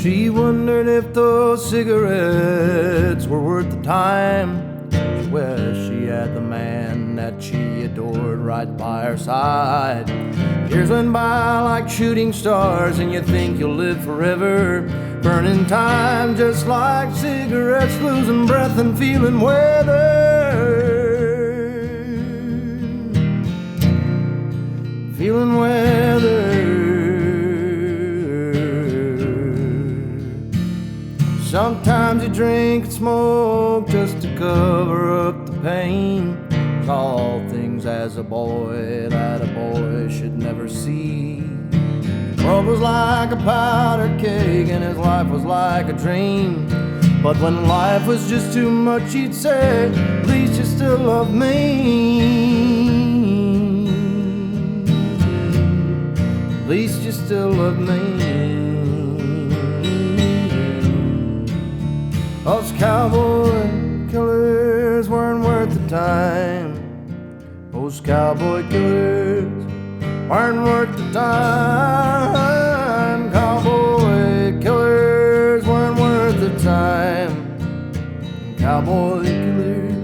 She wondered if those cigarettes were worth the time. She wished she had the man that she adored right by her side. Years went by like shooting stars, and you think you'll live forever, burning time just like cigarettes, losing breath and feeling weather. Feeling weather. Sometimes you drink and smoke just to cover up the pain. All things as a boy that a boy should never see. The world was like a powder keg and his life was like a dream. But when life was just too much, he'd say, at least you still love me. At least you still love me. Those cowboy killers weren't worth the time. Those cowboy killers weren't worth the time. Cowboy killers weren't worth the time. Cowboy killers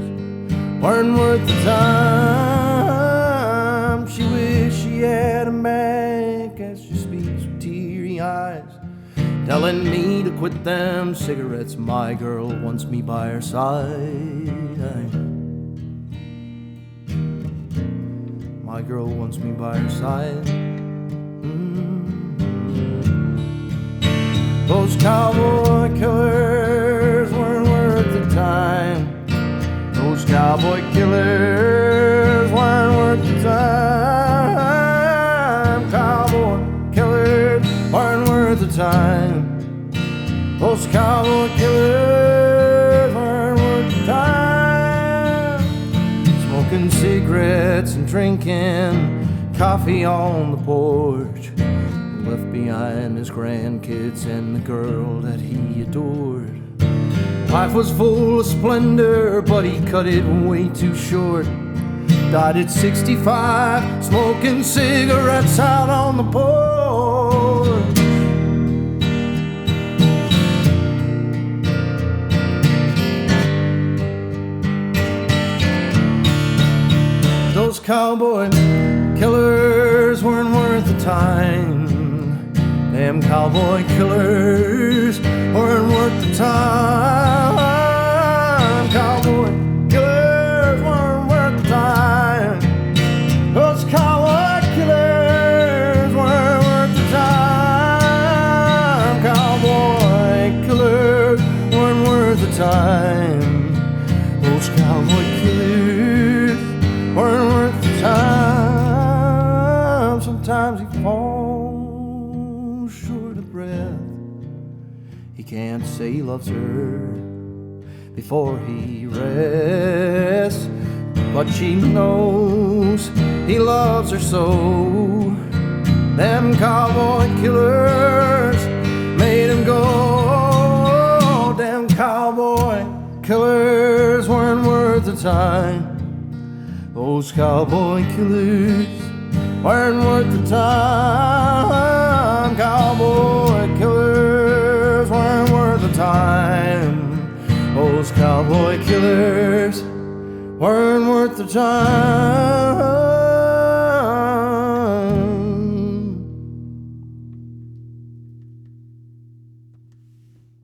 weren't worth the time. She wished she had him back as she speaks with teary eyes, telling me to quit them cigarettes. My girl wants me by her side. My girl wants me by her side. Those cowboy killers weren't worth the time. Those cowboy killers weren't worth the time. Cowboy killers weren't worth the time. Those cowboy killers weren't worth the time. Smoking cigarettes and drinking coffee on the porch, left behind his grandkids and the girl that he adored. Life was full of splendor, but he cut it way too short. Died at 65, smoking cigarettes out on the porch. Those cowboy killers weren't worth the time. Them cowboy killers weren't worth the time. Cowboy killers weren't worth the time. Those cowboy killers weren't worth the time. Cowboy killers weren't worth the time. Those cowboy killers weren't worth the time. Sometimes he falls short of breath. He can't say he loves her before he rests, but she knows he loves her so. Them cowboy killers made him go. Them cowboy killers weren't worth the time. Those cowboy killers weren't worth the time. Cowboy killers weren't worth the time. Those cowboy killers weren't worth the time.